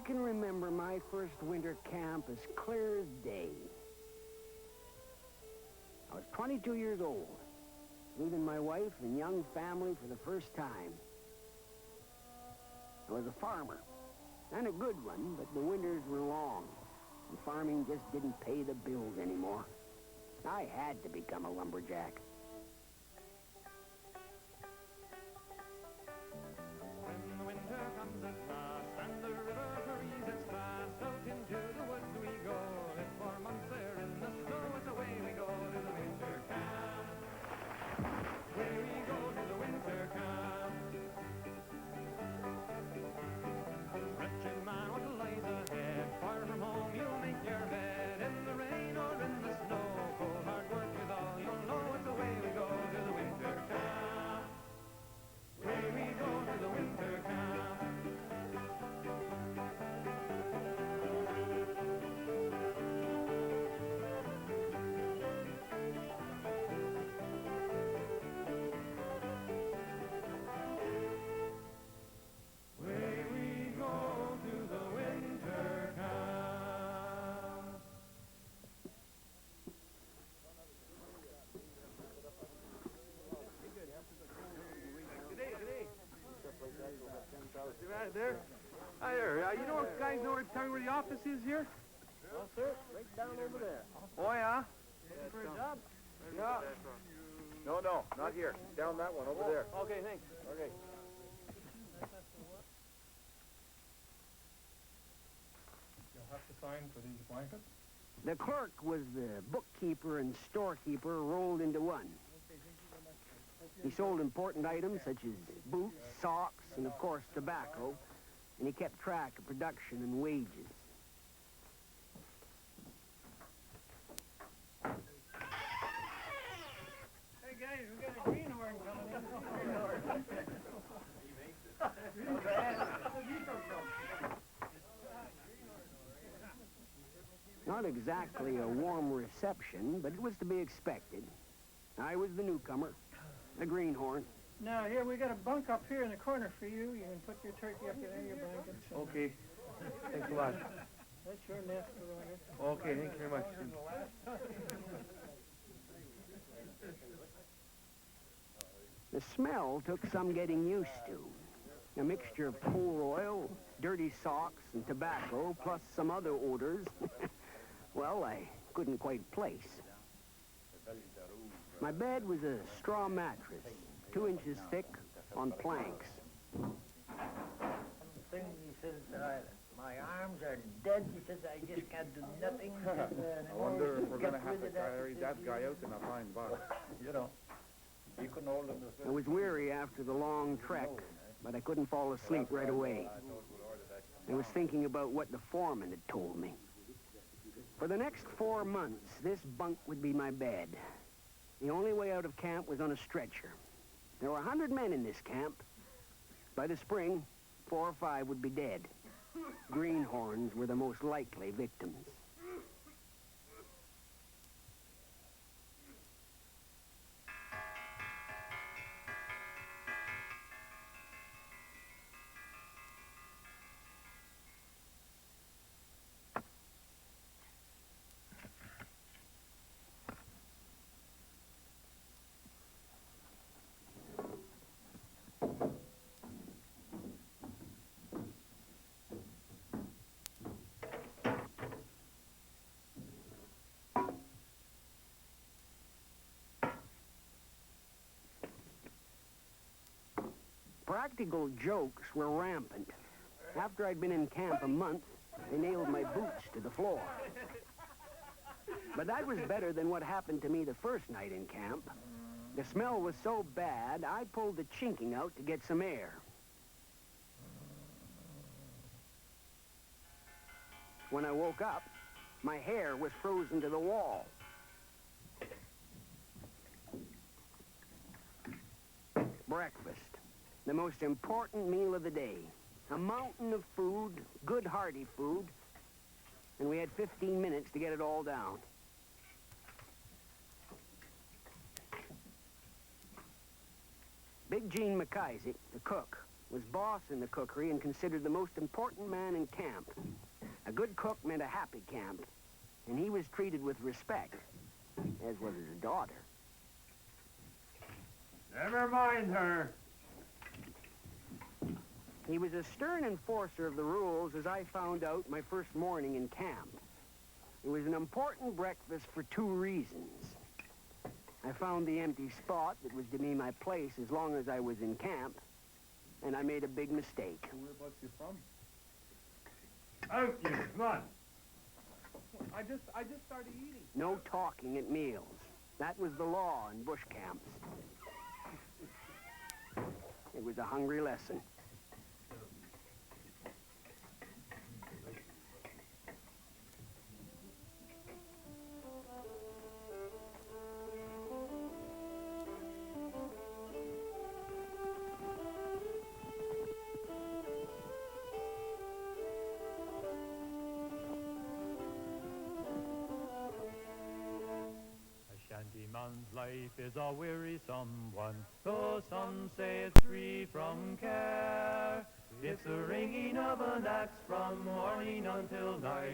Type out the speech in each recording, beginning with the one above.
can remember my first winter camp as clear as day. I was 22 years old, leaving my wife and young family for the first time. I was a farmer, and a good one, but the winters were long, and farming just didn't pay the bills anymore. I had to become a lumberjack. When the winter comes at last and the river freezes fast, out into the woods we go. Live for months there in the snow, it's away we go to the winter camp. Away we go to the winter camp. Wretched man, what lies ahead? Far from home you'll make your bed, in the rain or in the snow. Cold hard work is all you'll know, it's away we go to the winter camp. Away we go to the winter camp. Away we go to the winter camp. Right there. Hi there. You know, guys know where the office is here? Well, sir, right down over there. Oh, yeah? Looking for a job? Yeah. No, not here. Down that one, over there. Okay, thanks. Okay. You'll have to sign for these blankets. The clerk was the bookkeeper and storekeeper rolled into one. He sold important items such as boots, socks, and of course tobacco, and he kept track of production and wages. Hey, guys, we got a greenhorn coming in. Not exactly a warm reception, but it was to be expected. I was the newcomer, the greenhorn. Now, here, we got a bunk up here in the corner for you. You can put your turkey up there, your blankets. and Okay. Thanks a lot. That's your nest around Okay, thank you very much. The smell took some getting used to. A mixture of coal oil, dirty socks, and tobacco, plus some other odors. Well, I couldn't quite place. My bed was a straw mattress, 2 inches thick, on planks. The thing, he says, my arms are dead. He says, I just can't do nothing. I wonder if we're going to have to carry that guy out in a fine box. You know, you couldn't hold him. I was weary after the long trek, but I couldn't fall asleep right away. I was thinking about what the foreman had told me. For the next 4 months, this bunk would be my bed. The only way out of camp was on a stretcher. There were 100 men in this camp. By the spring, 4 or 5 would be dead. Greenhorns were the most likely victims. Practical jokes were rampant. After I'd been in camp a month, they nailed my boots to the floor. But that was better than what happened to me the first night in camp. The smell was so bad, I pulled the chinking out to get some air. When I woke up, my hair was frozen to the wall. Breakfast. The most important meal of the day. A mountain of food, good hearty food, and we had 15 minutes to get it all down. Big Gene McIsaac, the cook, was boss in the cookery and considered the most important man in camp. A good cook meant a happy camp, and he was treated with respect, as was his daughter. Never mind her. He was a stern enforcer of the rules, as I found out my first morning in camp. It was an important breakfast for two reasons. I found the empty spot that was to be my place as long as I was in camp, and I made a big mistake. Whereabouts you from? Out, you slut. I just started eating. No talking at meals. That was the law in bush camps. It was a hungry lesson. Shantyman's life is a wearisome one, though some say it's free from care. It's the ringing of an axe from morning until night,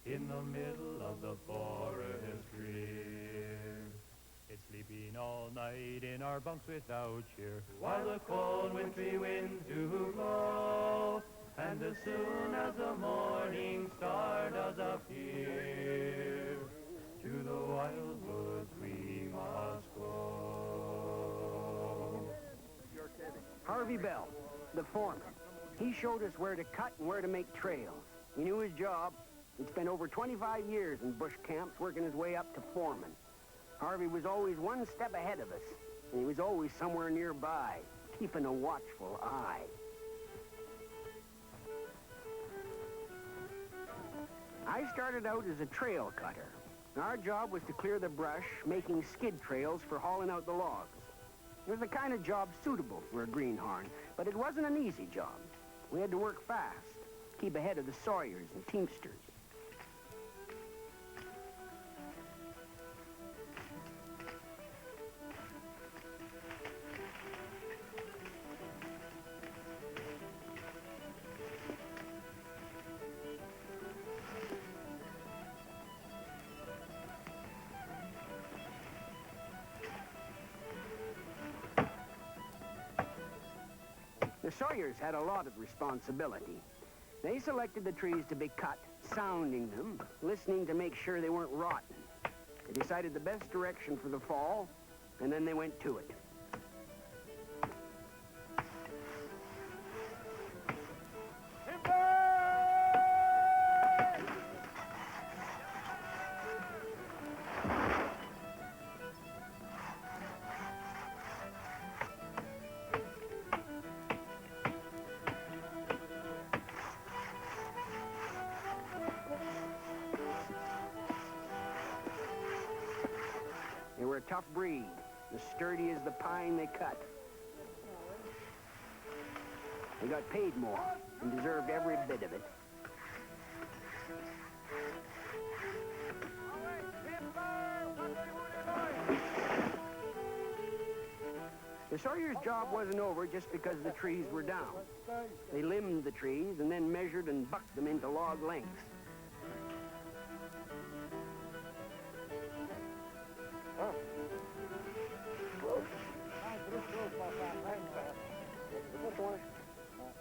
in the middle of the forest drear. It's sleeping all night in our bunks without cheer, while the cold wintry winds do blow, and as soon as the morning star does appear, to the wild woods we must go. Harvey Bell, the foreman. He showed us where to cut and where to make trails. He knew his job. He'd spent over 25 years in bush camps working his way up to foreman. Harvey was always one step ahead of us, and he was always somewhere nearby, keeping a watchful eye. I started out as a trail cutter. Our job was to clear the brush, making skid trails for hauling out the logs. It was the kind of job suitable for a greenhorn, but it wasn't an easy job. We had to work fast, keep ahead of the sawyers and teamsters. The sawyers had a lot of responsibility. They selected the trees to be cut, sounding them, listening to make sure they weren't rotten. They decided the best direction for the fall, and then they went to it. They were a tough breed, as sturdy as the pine they cut. They got paid more and deserved every bit of it. The sawyer's job wasn't over just because the trees were down. They limbed the trees and then measured and bucked them into log lengths.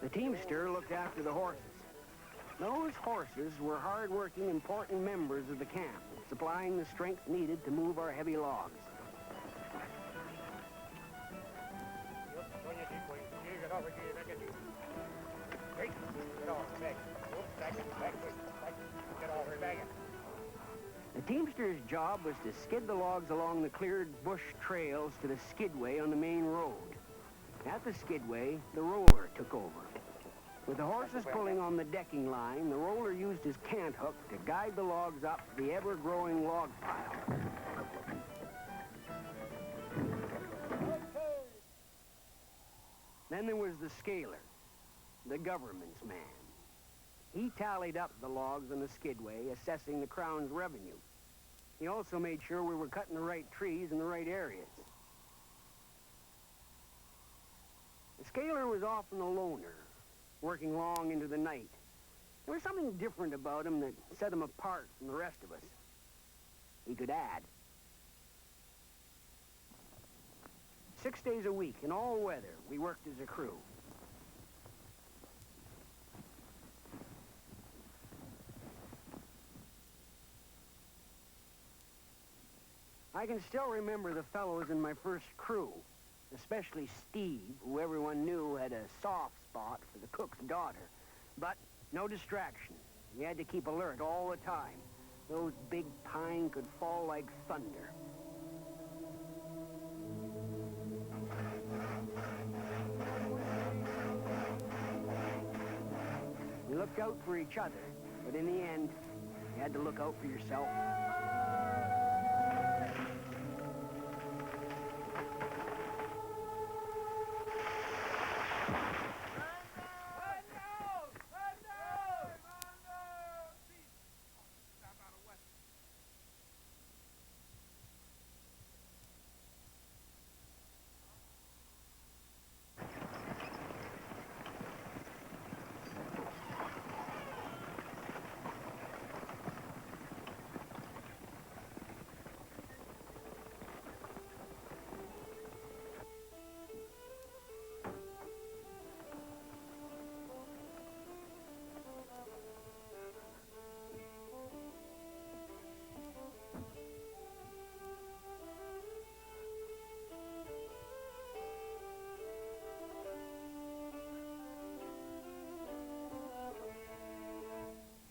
The teamster looked after the horses. Those horses were hard-working, important members of the camp, supplying the strength needed to move our heavy logs. The teamster's job was to skid the logs along the cleared bush trails to the skidway on the main road. At the skidway, the roller took over. With the horses pulling on the decking line, the roller used his cant hook to guide the logs up the ever-growing log pile. Then there was the scaler, the government's man. He tallied up the logs on the skidway, assessing the Crown's revenue. He also made sure we were cutting the right trees in the right areas. Scaler was often a loner, working long into the night. There was something different about him that set him apart from the rest of us. He could add. 6 days a week, in all weather, we worked as a crew. I can still remember the fellows in my first crew, especially Steve, who everyone knew had a soft spot for the cook's daughter. But no distraction. You had to keep alert all the time. Those big pine could fall like thunder. You looked out for each other, but in the end, you had to look out for yourself.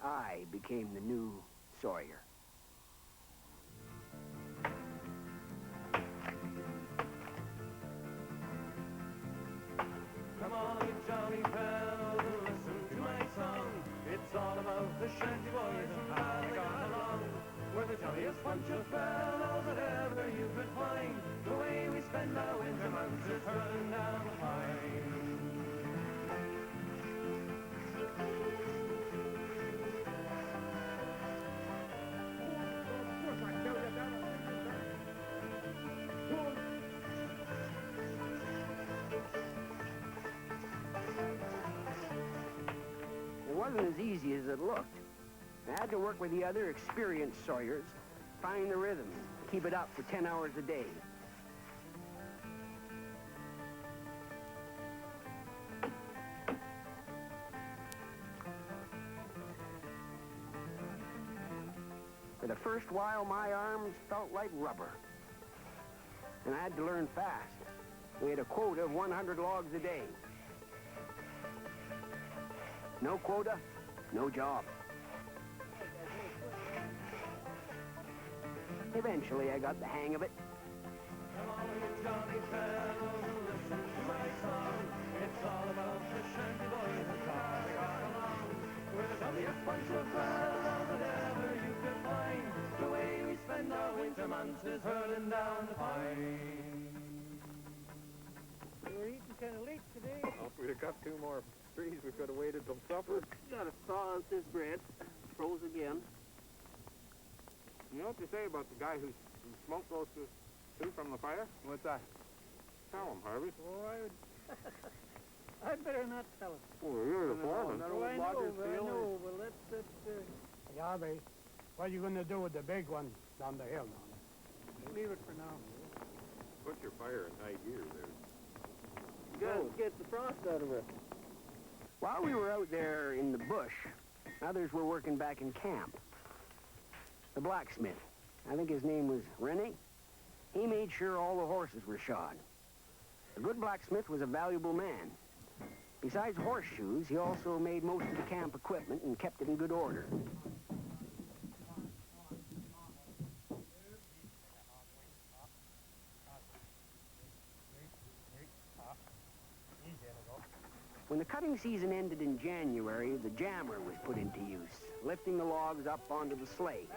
I became the new Sawyer. Come on, you jolly fellows, and listen to my song. It's all about the shanty boys and how they got along. We're the jolliest bunch of fellows that ever you could find. The way we spend our winter months is hurling down the pine. It wasn't as easy as it looked. I had to work with the other experienced Sawyers, find the rhythm, keep it up for 10 hours a day. For the first while, my arms felt like rubber. And I had to learn fast. We had a quota of 100 logs a day. No quota, no job. Eventually, I got the hang of it. Come on, you jolly fellows, and listen to my song. It's all about the shanty boys and how they got along. We're the jolliest bunch of fellows that ever you could find. The way we spend our winter months is hurling down the pine. We're eating kind of late today. Well, if we'd have got 2 more trees, we could have waited till supper. Gotta thaw out this bread. Froze again. You know what they say about the guy who smoked those two from the fire? What's that? Tell him, Harvey. Oh, I'd better not tell it. Oh, you're the foreman. That Oh, old I logger's know, field. but let's Harvey, what are you going to do with the big one down the hill now? leave it for now. Put your fire in high gear there. You gotta get the frost out of it. While we were out there in the bush, others were working back in camp. The blacksmith, I think his name was Rene, he made sure all the horses were shod. A good blacksmith was a valuable man. Besides horseshoes, he also made most of the camp equipment and kept it in good order. When the cutting season ended in January, the jammer was put into use, lifting the logs up onto the sleigh.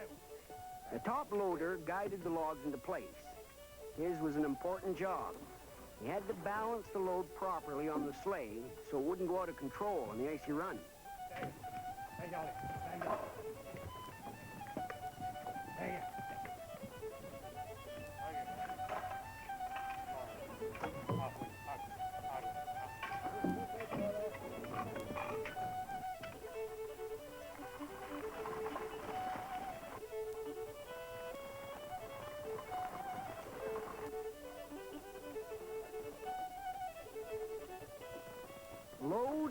The top loader guided the logs into place. His was an important job. He had to balance the load properly on the sleigh so it wouldn't go out of control on the icy run. I got it. I got it. Hang it.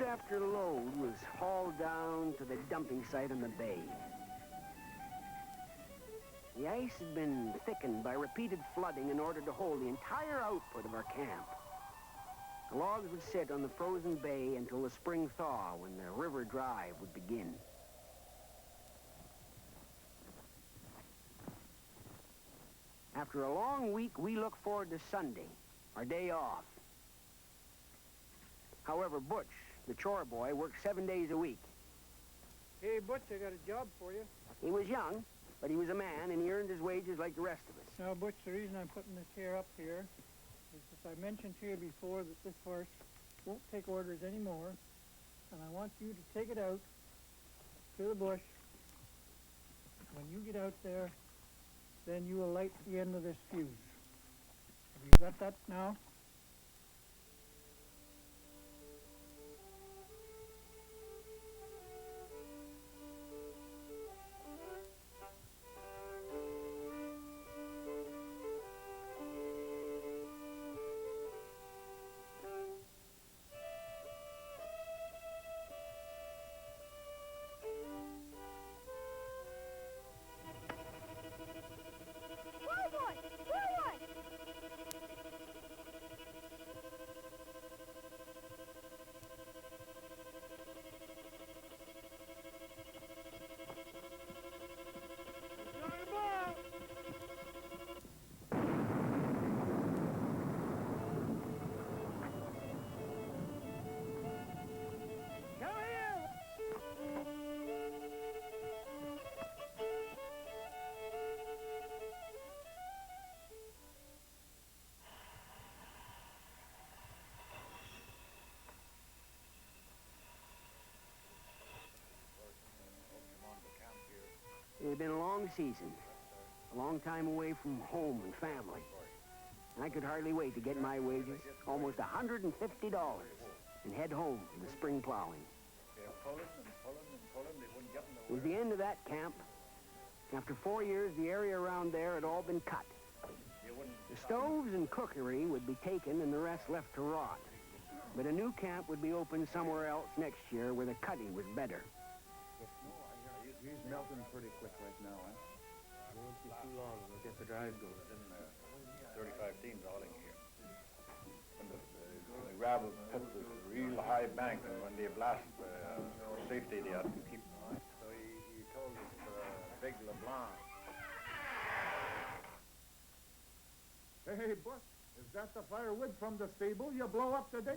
after load was hauled down to the dumping site on the bay. The ice had been thickened by repeated flooding in order to hold the entire output of our camp. The logs would sit on the frozen bay until the spring thaw, when the river drive would begin. After a long week, we look forward to Sunday, our day off. However, Butch, the chore boy, worked 7 days a week. Hey, Butch, I got a job for you. He was young, but he was a man, and he earned his wages like the rest of us. Now, Butch, the reason I'm putting this hair up here is, as I mentioned to you before, that this horse won't take orders anymore, and I want you to take it out to the bush. When you get out there, then you will light the end of this fuse. Have you got that now? It had been a long season, a long time away from home and family. And I could hardly wait to get my wages, almost $150, and head home for the spring plowing. It was the end of that camp. After 4 years, the area around there had all been cut. The stoves and cookery would be taken and the rest left to rot. But a new camp would be opened somewhere else next year where the cutting was better. He's melting pretty quick right now, huh? Won't be too long. We'll get the drive going. 35 teams all in here. When the gravel pits is real high bank, and when they blast for safety, they have to keep. So he told us Big LeBlanc. Hey, Bush, is that the firewood from the stable you blow up today?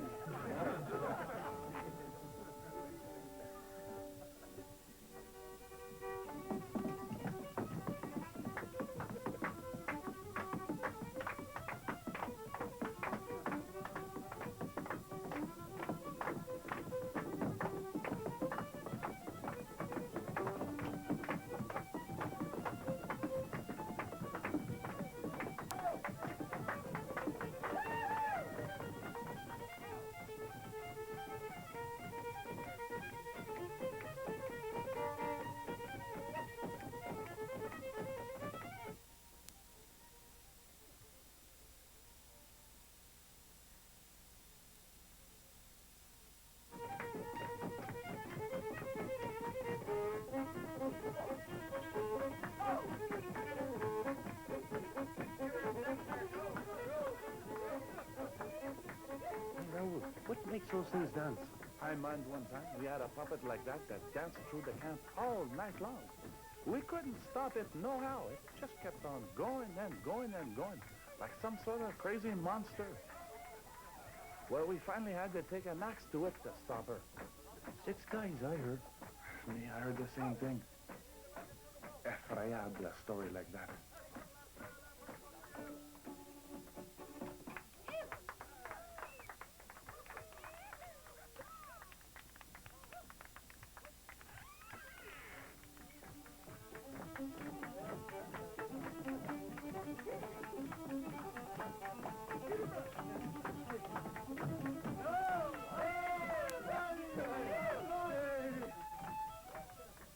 What makes those things dance? I mind one time we had a puppet like that danced through the camp all night long. We couldn't stop it nohow. It just kept on going and going and going, like some sort of crazy monster. Well, we finally had to take an axe to it to stop her. 6 guys, I heard. Me, I heard the same thing. Effrayable, a story like that.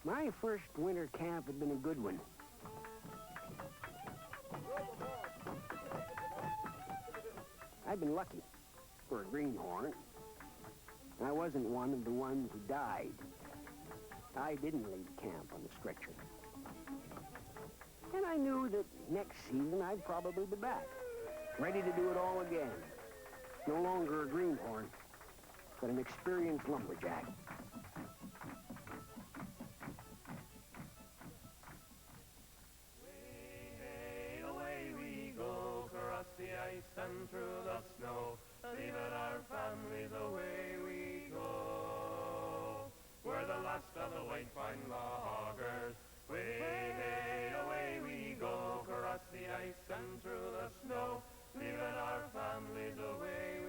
My first winter camp had been a good one. I'd been lucky for a greenhorn. I wasn't one of the ones who died. I didn't leave camp on the stretcher. And I knew that next season I'd probably be back, ready to do it all again. No longer a greenhorn, but an experienced lumberjack. Away we go, across the ice and through the snow, leaving our families away we go. We're the last of the white pine loggers. Away we go, across the ice and through the snow, leaving our families away